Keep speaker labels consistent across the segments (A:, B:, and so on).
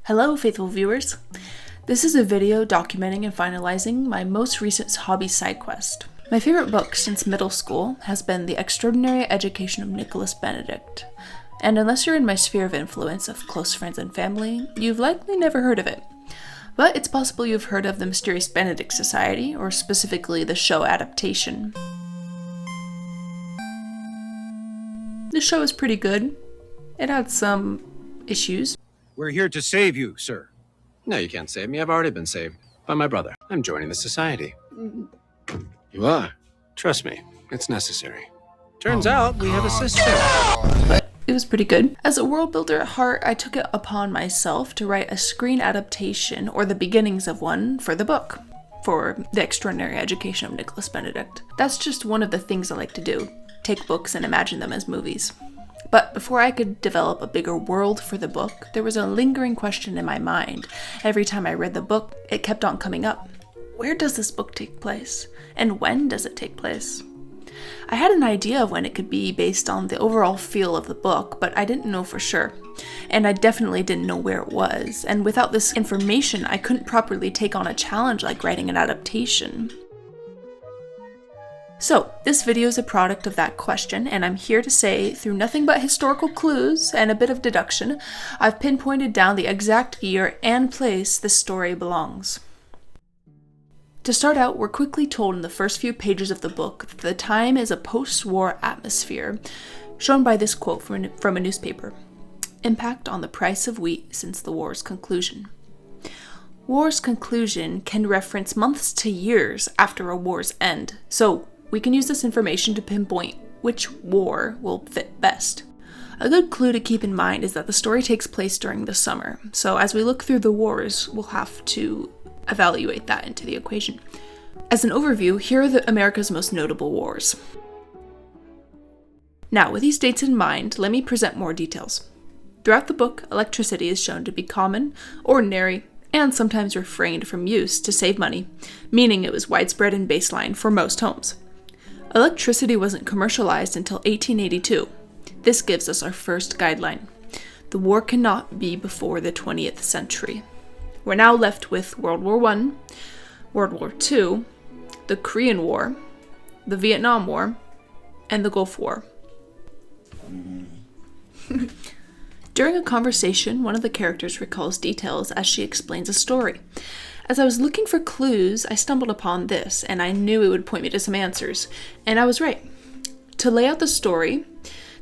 A: Hello, faithful viewers. This is a video documenting and finalizing my most recent hobby side quest. My favorite book since middle school has been The Extraordinary Education of Nicholas Benedict. And unless you're in my sphere of influence of close friends and family, you've likely never heard of it. But it's possible you've heard of the Mysterious Benedict Society, or specifically the show adaptation. The show is pretty good. It had some issues.
B: We're here to save you, sir.
C: No, you can't save me. I've already been saved by my brother. I'm joining the society. You are? Trust me, it's necessary. Turns out we have a sister.
A: But it was pretty good. As a world builder at heart, I took it upon myself to write a screen adaptation, or the beginnings of one, for the book, for The Extraordinary Education of Nicholas Benedict. That's just one of the things I like to do, take books and imagine them as movies. But before I could develop a bigger world for the book, there was a lingering question in my mind. Every time I read the book, it kept on coming up. Where does this book take place? And when does it take place? I had an idea of when it could be based on the overall feel of the book, but I didn't know for sure. And I definitely didn't know where it was. And without this information, I couldn't properly take on a challenge like writing an adaptation. So, this video is a product of that question, and I'm here to say, through nothing but historical clues and a bit of deduction, I've pinpointed down the exact year and place this story belongs. To start out, we're quickly told in the first few pages of the book that the time is a post-war atmosphere, shown by this quote from a newspaper. Impact on the price of wheat since the war's conclusion. War's conclusion can reference months to years after a war's end, so we can use this information to pinpoint which war will fit best. A good clue to keep in mind is that the story takes place during the summer, so as we look through the wars, we'll have to evaluate that into the equation. As an overview, here are America's most notable wars. Now, with these dates in mind, let me present more details. Throughout the book, electricity is shown to be common, ordinary, and sometimes refrained from use to save money, meaning it was widespread and baseline for most homes. Electricity wasn't commercialized until 1882. This gives us our first guideline. The war cannot be before the 20th century. We're now left with World War I, World War II, the Korean War, the Vietnam War, and the Gulf War. During a conversation, one of the characters recalls details as she explains a story. As I was looking for clues, I stumbled upon this, and I knew it would point me to some answers. And I was right. To lay out the story,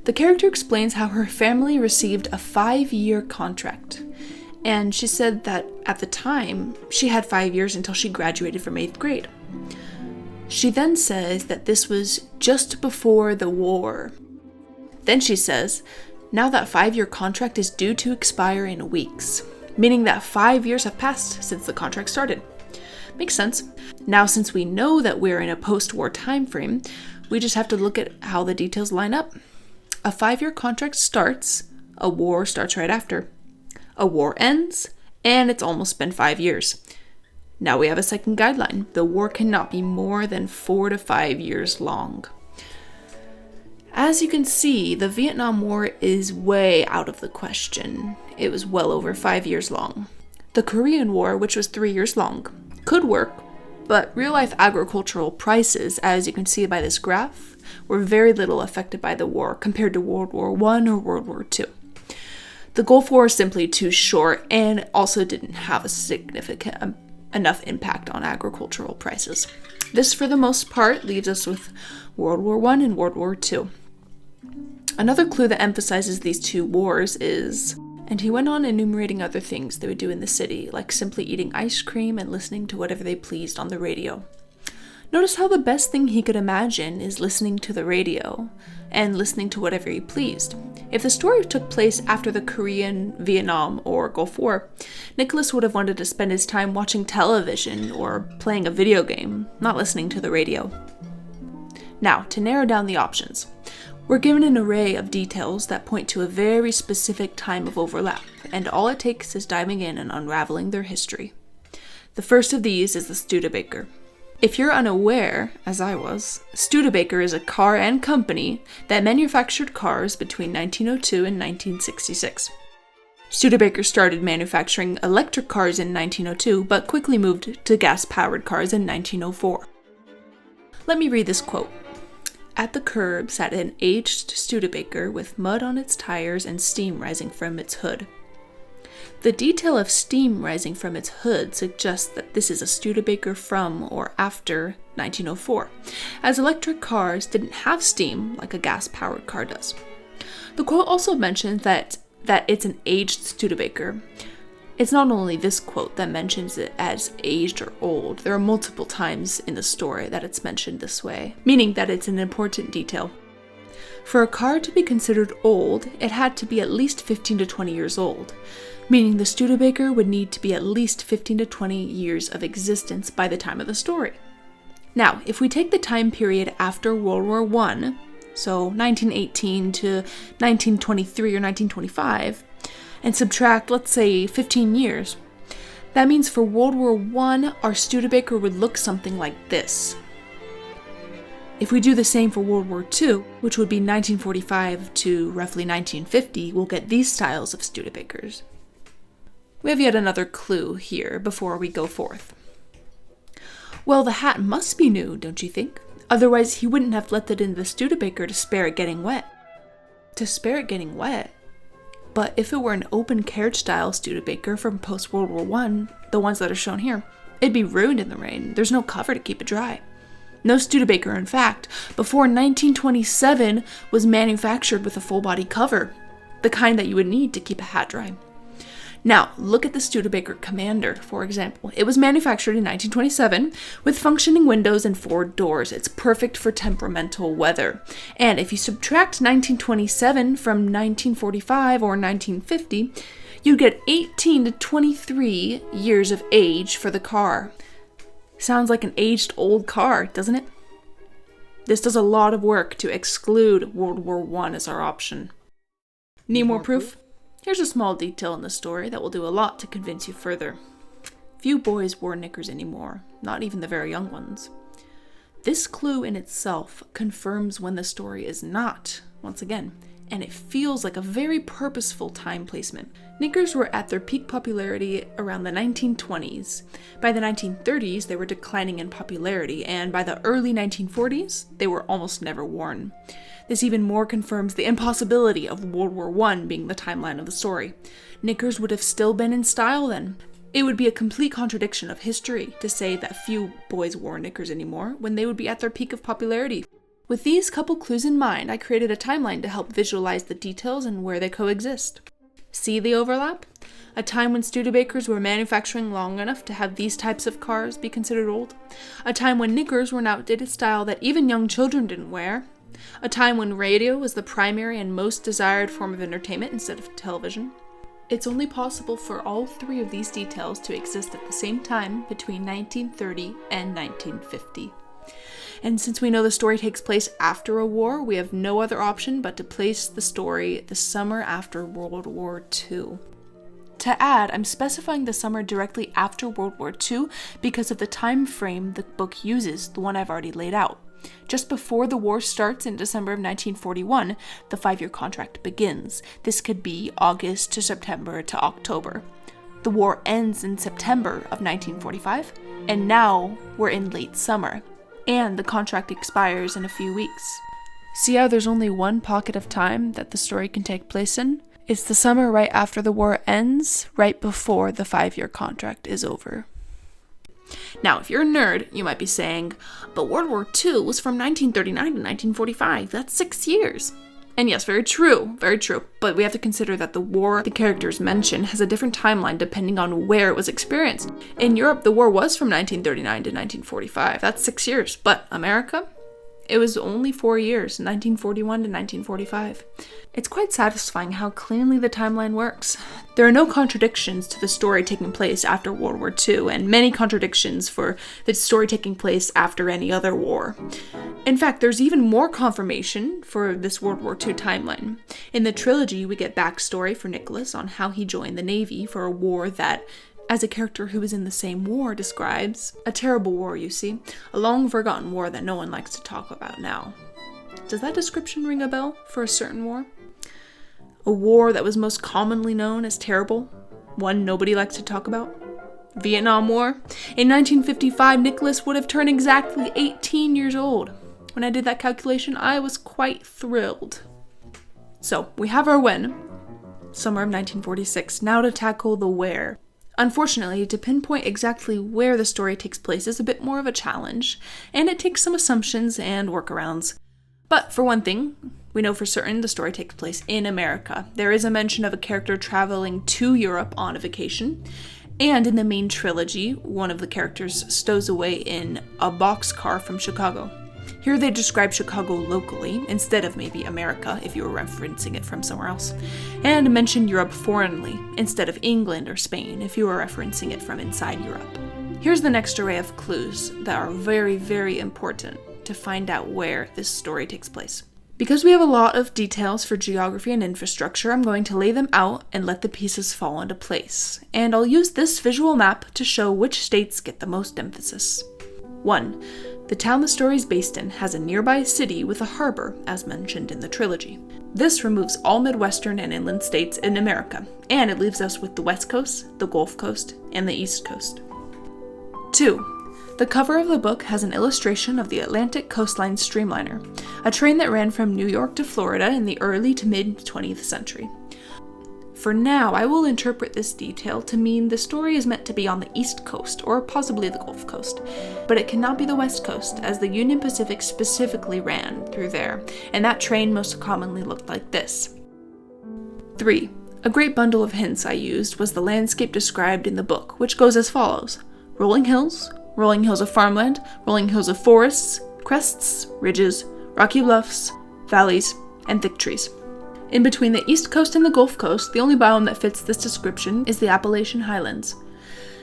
A: the character explains how her family received a 5-year contract. And she said that at the time, she had 5 years until she graduated from 8th grade. She then says that this was just before the war. Then she says, now that 5-year contract is due to expire in weeks, meaning that 5 years have passed since the contract started. Makes sense. Now, since we know that we're in a post-war time frame, we just have to look at how the details line up. A 5-year contract starts, a war starts right after. A war ends, and it's almost been 5 years. Now we have a second guideline. The war cannot be more than 4 to 5 years long. As you can see, the Vietnam War is way out of the question. It was well over 5 years long. The Korean War, which was 3 years long, could work, but real-life agricultural prices, as you can see by this graph, were very little affected by the war compared to World War I or World War II. The Gulf War is simply too short and also didn't have a significant enough impact on agricultural prices. This, for the most part, leaves us with World War I and World War II. Another clue that emphasizes these two wars is, and he went on enumerating other things they would do in the city, like simply eating ice cream and listening to whatever they pleased on the radio. Notice how the best thing he could imagine is listening to the radio and listening to whatever he pleased. If the story took place after the Korean, Vietnam, or Gulf War, Nicholas would have wanted to spend his time watching television or playing a video game, not listening to the radio. Now, to narrow down the options. We're given an array of details that point to a very specific time of overlap, and all it takes is diving in and unraveling their history. The first of these is the Studebaker. If you're unaware, as I was, Studebaker is a car and company that manufactured cars between 1902 and 1966. Studebaker started manufacturing electric cars in 1902, but quickly moved to gas-powered cars in 1904. Let me read this quote. At the curb sat an aged Studebaker with mud on its tires and steam rising from its hood. The detail of steam rising from its hood suggests that this is a Studebaker from or after 1904, as electric cars didn't have steam like a gas-powered car does. The quote also mentions that it's an aged Studebaker. It's not only this quote that mentions it as aged or old. There are multiple times in the story that it's mentioned this way, meaning that it's an important detail. For a car to be considered old, it had to be at least 15 to 20 years old, meaning the Studebaker would need to be at least 15 to 20 years of existence by the time of the story. Now, if we take the time period after World War I, so 1918 to 1923 or 1925, and subtract, let's say, 15 years, that means for World War I, our Studebaker would look something like this. If we do the same for World War II, which would be 1945 to roughly 1950, we'll get these styles of Studebakers. We have yet another clue here before we go forth. Well, the hat must be new, don't you think? Otherwise, he wouldn't have left it in the Studebaker to spare it getting wet. To spare it getting wet? But if it were an open carriage style Studebaker from post-World War I, the ones that are shown here, it'd be ruined in the rain. There's no cover to keep it dry. No Studebaker, in fact, before 1927 was manufactured with a full-body cover, the kind that you would need to keep a hat dry. Now, look at the Studebaker Commander, for example. It was manufactured in 1927 with functioning windows and 4 doors. It's perfect for temperamental weather. And if you subtract 1927 from 1945 or 1950, you get 18 to 23 years of age for the car. Sounds like an aged old car, doesn't it? This does a lot of work to exclude World War I as our option. Need more proof? Here's a small detail in the story that will do a lot to convince you further. Few boys wore knickers anymore, not even the very young ones. This clue in itself confirms when the story is not, once again, and it feels like a very purposeful time placement. Knickers were at their peak popularity around the 1920s. By the 1930s, they were declining in popularity, and by the early 1940s, they were almost never worn. This even more confirms the impossibility of World War I being the timeline of the story. Knickers would have still been in style then. It would be a complete contradiction of history to say that few boys wore knickers anymore when they would be at their peak of popularity. With these couple clues in mind, I created a timeline to help visualize the details and where they coexist. See the overlap? A time when Studebakers were manufacturing long enough to have these types of cars be considered old. A time when knickers were an outdated style that even young children didn't wear. A time when radio was the primary and most desired form of entertainment instead of television. It's only possible for all 3 of these details to exist at the same time between 1930 and 1950. And since we know the story takes place after a war, we have no other option but to place the story the summer after World War II. To add, I'm specifying the summer directly after World War II because of the time frame the book uses, the one I've already laid out. Just before the war starts in December of 1941, the 5-year contract begins. This could be August to September to October. The war ends in September of 1945, and now we're in late summer. And the contract expires in a few weeks. See how there's only one pocket of time that the story can take place in? It's the summer right after the war ends, right before the 5-year contract is over. Now, if you're a nerd, you might be saying, but World War II was from 1939 to 1945. That's 6 years. And yes, very true. But we have to consider that the war the characters mention has a different timeline depending on where it was experienced. In Europe, the war was from 1939 to 1945. That's 6 years. But America? It was only 4 years, 1941 to 1945. It's quite satisfying how cleanly the timeline works. There are no contradictions to the story taking place after World War II, and many contradictions for the story taking place after any other war. In fact, there's even more confirmation for this World War II timeline. In the trilogy, we get backstory for Nicholas on how he joined the Navy for a war that, as a character who was in the same war describes, a terrible war, you see, a long-forgotten war that no one likes to talk about now. Does that description ring a bell for a certain war? A war that was most commonly known as terrible, one nobody likes to talk about. Vietnam War. In 1955, Nicholas would have turned exactly 18 years old. When I did that calculation, I was quite thrilled. So, we have our when, summer of 1946. Now to tackle the where. Unfortunately, to pinpoint exactly where the story takes place is a bit more of a challenge, and it takes some assumptions and workarounds. But for one thing, we know for certain the story takes place in America. There is a mention of a character traveling to Europe on a vacation, and in the main trilogy, one of the characters stows away in a boxcar from Chicago. Here they describe Chicago locally, instead of maybe America, if you were referencing it from somewhere else, and mention Europe foreignly, instead of England or Spain, if you were referencing it from inside Europe. Here's the next array of clues that are very, very important to find out where this story takes place. Because we have a lot of details for geography and infrastructure, I'm going to lay them out and let the pieces fall into place. And I'll use this visual map to show which states get the most emphasis. 1. The town the story is based in has a nearby city with a harbor, as mentioned in the trilogy. This removes all Midwestern and inland states in America, and it leaves us with the West Coast, the Gulf Coast, and the East Coast. 2. The cover of the book has an illustration of the Atlantic Coastline Streamliner, a train that ran from New York to Florida in the early to mid-20th century. For now, I will interpret this detail to mean the story is meant to be on the East Coast, or possibly the Gulf Coast, but it cannot be the West Coast, as the Union Pacific specifically ran through there, and that train most commonly looked like this. 3. A great bundle of hints I used was the landscape described in the book, which goes as follows: rolling hills of farmland, rolling hills of forests, crests, ridges, rocky bluffs, valleys, and thick trees. In between the East Coast and the Gulf Coast, the only biome that fits this description is the Appalachian Highlands.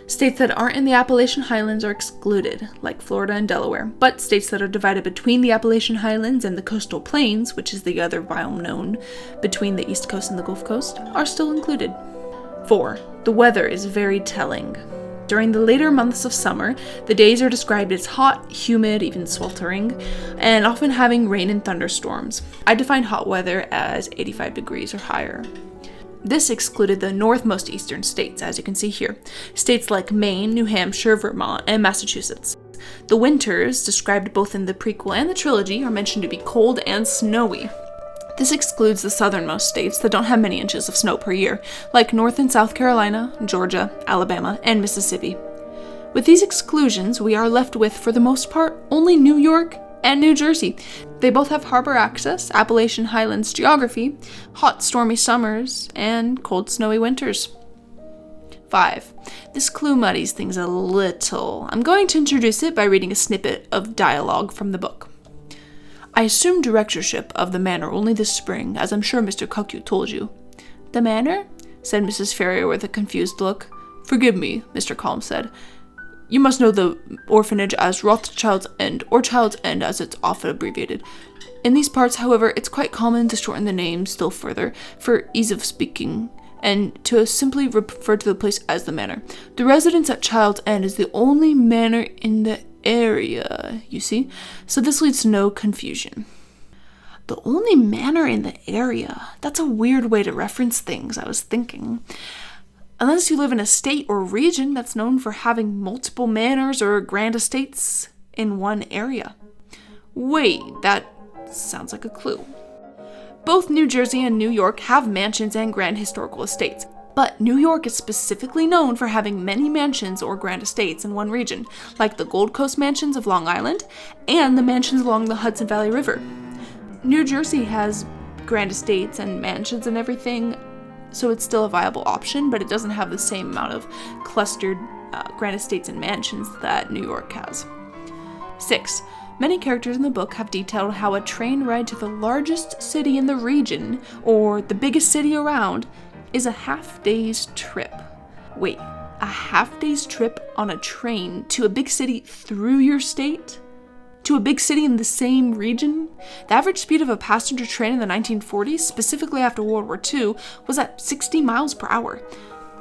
A: States that aren't in the Appalachian Highlands are excluded, like Florida and Delaware, but states that are divided between the Appalachian Highlands and the coastal plains, which is the other biome known between the East Coast and the Gulf Coast, are still included. 4. The weather is very telling. During the later months of summer, the days are described as hot, humid, even sweltering, and often having rain and thunderstorms. I define hot weather as 85 degrees or higher. This excluded the northmost eastern states, as you can see here. States like Maine, New Hampshire, Vermont, and Massachusetts. The winters, described both in the prequel and the trilogy, are mentioned to be cold and snowy. This excludes the southernmost states that don't have many inches of snow per year, like North and South Carolina, Georgia, Alabama, and Mississippi. With these exclusions, we are left with, for the most part, only New York and New Jersey. They both have harbor access, Appalachian Highlands geography, hot stormy summers, and cold snowy winters. 5. This clue muddies things a little. I'm going to introduce it by reading a snippet of dialogue from the book. I assumed directorship of the manor only this spring, as I'm sure Mr. Cuckoo told you. The manor? Said Mrs. Ferrier with a confused look. Forgive me, Mr. Calm said. You must know the orphanage as Rothschild's End, or Child's End as it's often abbreviated. In these parts, however, it's quite common to shorten the name still further, for ease of speaking, and to simply refer to the place as the manor. The residence at Child's End is the only manor in the area, you see? So this leads to no confusion. The only manor in the area? That's a weird way to reference things, I was thinking. Unless you live in a state or region that's known for having multiple manors or grand estates in one area. Wait, that sounds like a clue. Both New Jersey and New York have mansions and grand historical estates, but New York is specifically known for having many mansions or grand estates in one region, like the Gold Coast mansions of Long Island and the mansions along the Hudson Valley River. New Jersey has grand estates and mansions and everything, so it's still a viable option, but it doesn't have the same amount of clustered grand estates and mansions that New York has. 6. Many characters in the book have detailed how a train ride to the largest city in the region, or the biggest city around, is a half-day's trip. Wait, a half-day's trip on a train to a big city through your state? To a big city in the same region? The average speed of a passenger train in the 1940s, specifically after World War II, was at 60 miles per hour.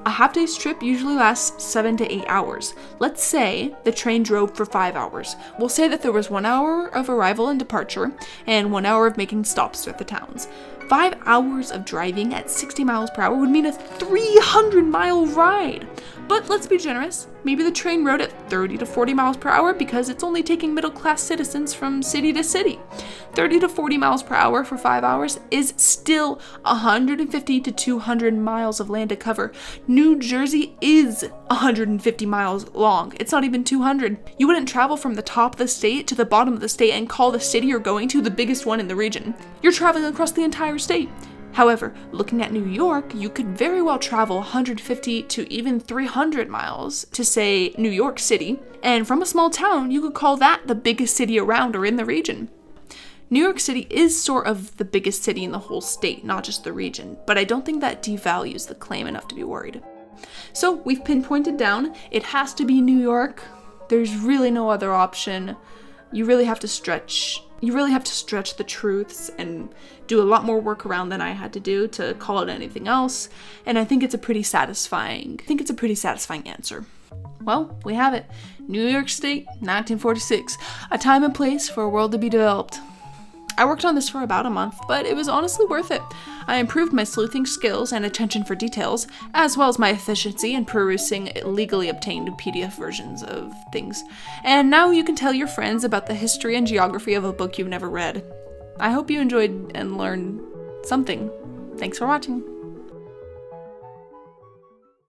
A: A half-day's trip usually lasts 7 to 8 hours. Let's say the train drove for 5 hours. We'll say that there was 1 hour of arrival and departure, and 1 hour of making stops at the towns. 5 hours of driving at 60 miles per hour would mean a 300-mile ride. But let's be generous. Maybe the train rode at 30 to 40 miles per hour because it's only taking middle-class citizens from city to city. 30 to 40 miles per hour for 5 hours is still 150 to 200 miles of land to cover. New Jersey is 150 miles long. It's not even 200. You wouldn't travel from the top of the state to the bottom of the state and call the city you're going to the biggest one in the region. You're traveling across the entire state. However, looking at New York, you could very well travel 150 to even 300 miles to, say, New York City, and from a small town, you could call that the biggest city around or in the region. New York City is sort of the biggest city in the whole state, not just the region, but I don't think that devalues the claim enough to be worried. So we've pinpointed down, it has to be New York. There's really no other option. You really have to stretch the truths and do a lot more work around than I had to do to call it anything else, and I think it's a pretty satisfying answer. Well, we have it. New York State, 1946. A time and place for a world to be developed. I worked on this for about a month, but it was honestly worth it. I improved my sleuthing skills and attention for details, as well as my efficiency in perusing legally obtained PDF versions of things. And now you can tell your friends about the history and geography of a book you've never read. I hope you enjoyed and learned something. Thanks for watching.